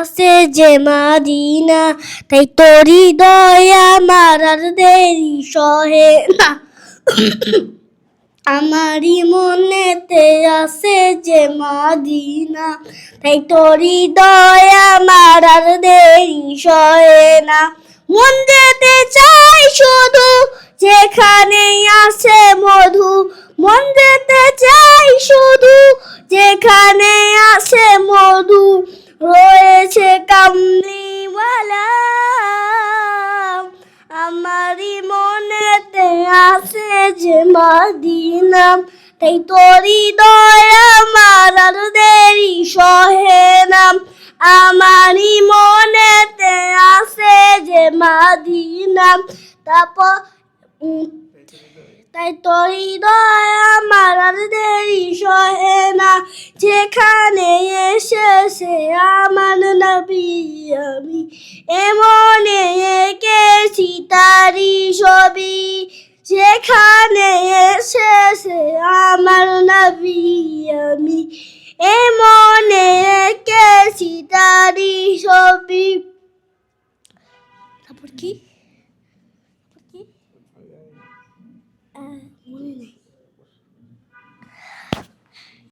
আছে যে মাদিনা, তাই তোরি দয়া আমার আর দেরি সহে না। আমারই মনেতে আছে যে মাদিনা, তাই তোরি দয়া আমার আর দেরি সহে না। মন যেতে চাই শুধু যেখানে আছে মধু, মন যেতে চাই শুধু যেখানে আছে মধু, রয়েছে কামলিওয়ালা। আমারই মনেতে আছে যে মাদিনা, তাই তোরি দয়া আমার আর দেরি সহে না। আমারই মনেতে আছে যে মাদিনা, তারপর তাই তোরি দয়া আমার আর দেরি সহে না। যেখানে এসেছে আমার নবী, আমি এমনে এঁকেছি তারি ছবি। যেখানে এসেছে আমার নবী, আমি এমনে এঁকেছি তারি ছবি। তারপর কি?